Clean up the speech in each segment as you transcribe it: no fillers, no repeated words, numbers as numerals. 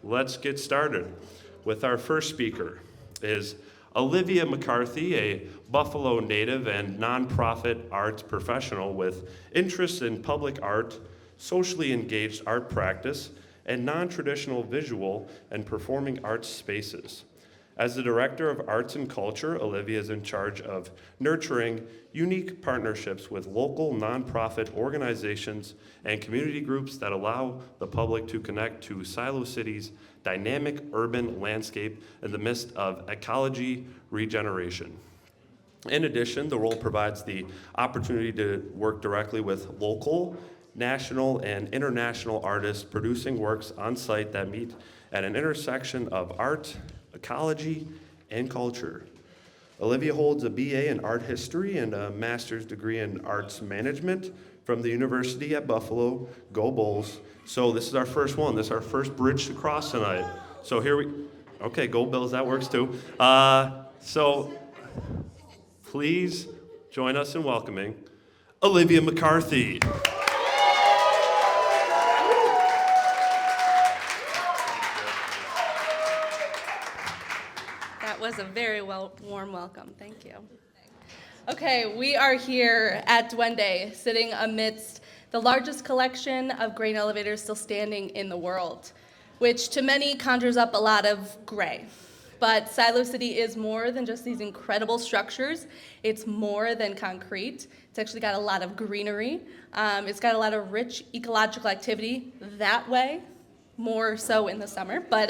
let's get started with our first speaker is Olivia McCarthy, a Buffalo native and nonprofit arts professional with interests in public art, socially engaged art practice, and non-traditional visual and performing arts spaces. As the Director of Arts and Culture, Olivia is in charge of nurturing unique partnerships with local nonprofit organizations and community groups that allow the public to connect to Silo City's dynamic urban landscape in the midst of ecology regeneration. In addition, the role provides the opportunity to work directly with local, national, and international artists producing works on site that meet at an intersection of art, ecology, and culture. Olivia holds a BA in art history and a master's degree in arts management from the University at Buffalo. Go Bulls. So this is our first one. This is our first bridge to cross tonight. So okay, Go Bills, that works too. So please join us in welcoming Olivia McCarthy. That was a very warm welcome. Thank you. Okay, we are here at Duende, sitting amidst the largest collection of grain elevators still standing in the world, which to many conjures up a lot of gray. But Silo City is more than just these incredible structures. It's more than concrete. It's actually got a lot of greenery. It's got a lot of rich ecological activity that way, more so in the summer. But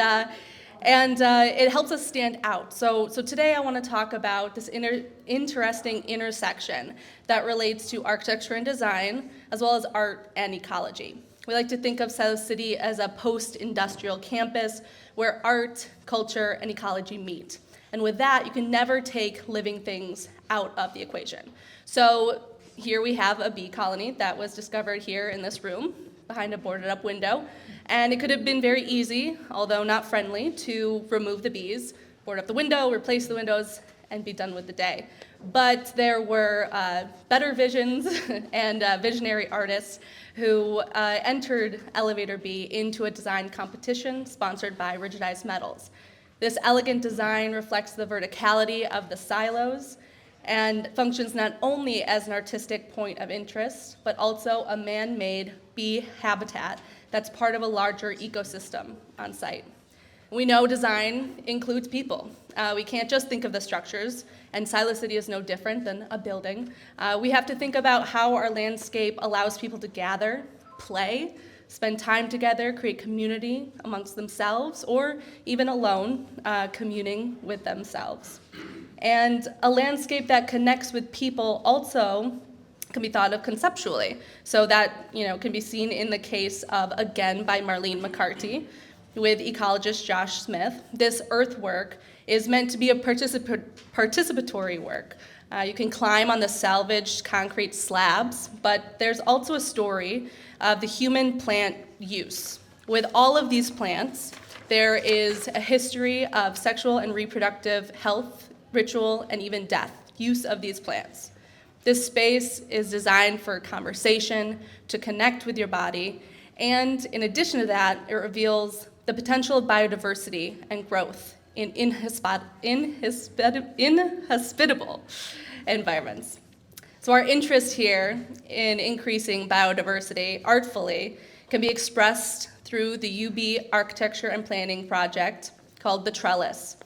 it helps us stand out. So today I want to talk about this interesting intersection that relates to architecture and design, as well as art and ecology. We like to think of Silo City as a post-industrial campus where art, culture, and ecology meet. And with that, you can never take living things out of the equation. So here we have a bee colony that was discovered here in this room behind a boarded up window. And it could have been very easy, although not friendly, to remove the bees, board up the window, replace the windows, and be done with the day. But there were better visions and visionary artists who entered Elevator B into a design competition sponsored by Rigidized Metals. This elegant design reflects the verticality of the silos and functions not only as an artistic point of interest, but also a man-made bee habitat that's part of a larger ecosystem on site. We know design includes people. We can't just think of the structures, and Silo City is no different than a building. We have to think about how our landscape allows people to gather, play, spend time together, create community amongst themselves, or even alone, communing with themselves. And a landscape that connects with people also can be thought of conceptually. So that can be seen in the case of Again by Marlene McCarthy with ecologist Josh Smith. This earthwork is meant to be a participatory work. You can climb on the salvaged concrete slabs, but there's also a story of the human plant use. With all of these plants, there is a history of sexual and reproductive health, ritual, and even death, use of these plants. This space is designed for conversation, to connect with your body, and in addition to that, it reveals the potential of biodiversity and growth in inhospitable environments. So our interest here in increasing biodiversity artfully can be expressed through the UB Architecture and Planning project called The Trellis.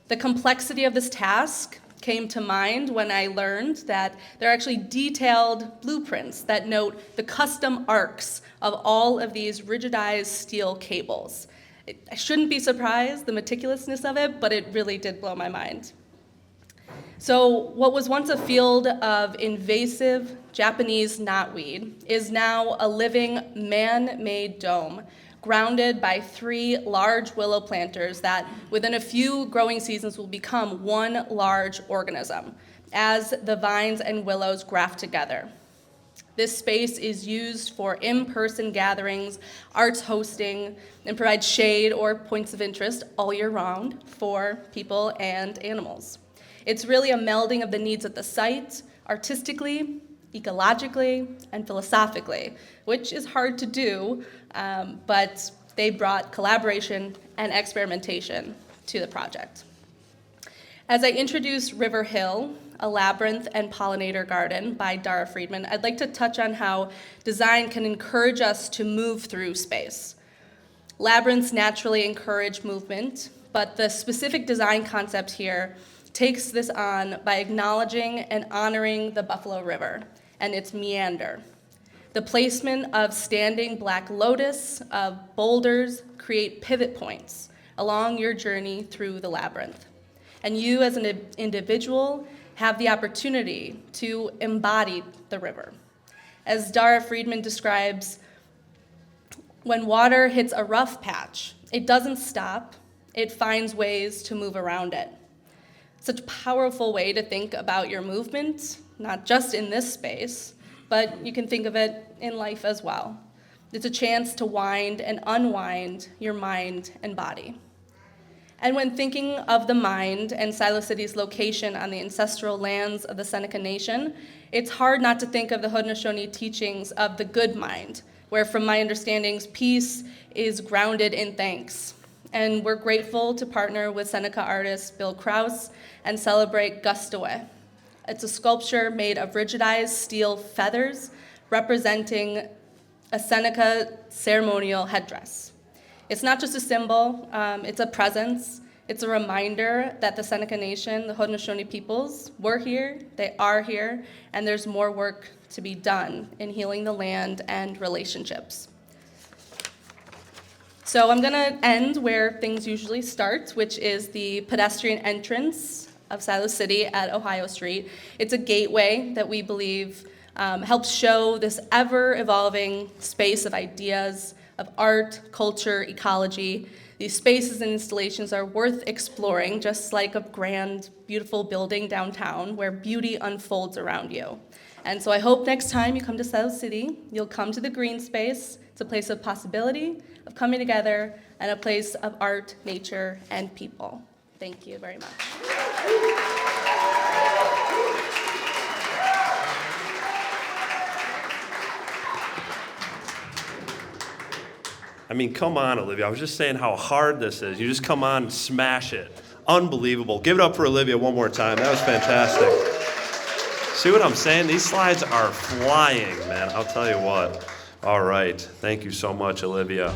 The complexity of this task came to mind when I learned that there are actually detailed blueprints that note the custom arcs of all of these rigidized steel cables. I shouldn't be surprised, the meticulousness of it, but it really did blow my mind. So what was once a field of invasive Japanese knotweed is now a living man-made dome grounded by 3 large willow planters that within a few growing seasons will become one large organism as the vines and willows graft together. This space is used for in-person gatherings, arts hosting, and provides shade or points of interest all year round for people and animals. It's really a melding of the needs of the site, artistically, ecologically, and philosophically, which is hard to do, but They brought collaboration and experimentation to the project. As I introduce River Hill, a labyrinth and pollinator garden by Dara Friedman, I'd like to touch on how design can encourage us to move through space. Labyrinths naturally encourage movement, but the specific design concept here takes this on by acknowledging and honoring the Buffalo River and its meander. The placement of standing black lotus, of boulders, create pivot points along your journey through the labyrinth. And you as an individual have the opportunity to embody the river. As Dara Friedman describes, when water hits a rough patch, it doesn't stop, it finds ways to move around it. Such a powerful way to think about your movement, not just in this space, but you can think of it in life as well. It's a chance to wind and unwind your mind and body. And when thinking of the mind and Silo City's location on the ancestral lands of the Seneca Nation, it's hard not to think of the Haudenosaunee teachings of the good mind, where from my understandings, peace is grounded in thanks. And we're grateful to partner with Seneca artist Bill Krause and celebrate Gustawe. It's a sculpture made of rigidized steel feathers representing a Seneca ceremonial headdress. It's not just a symbol, it's a presence. It's a reminder that the Seneca Nation, the Haudenosaunee peoples, were here, they are here, and there's more work to be done in healing the land and relationships. So I'm gonna end where things usually start, which is the pedestrian entrance of Silo City at Ohio Street. It's a gateway that we believe helps show this ever-evolving space of ideas, of art, culture, ecology. These spaces and installations are worth exploring, just like a grand, beautiful building downtown where beauty unfolds around you. And so I hope next time you come to Silo City, you'll come to the green space. It's a place of possibility, of coming together, and a place of art, nature, and people. Thank you very much. I mean, come on, Olivia. I was just saying how hard this is. You just come on and smash it. Unbelievable. Give it up for Olivia one more time. That was fantastic. See what I'm saying? These slides are flying, man. I'll tell you what. All right. Thank you so much, Olivia.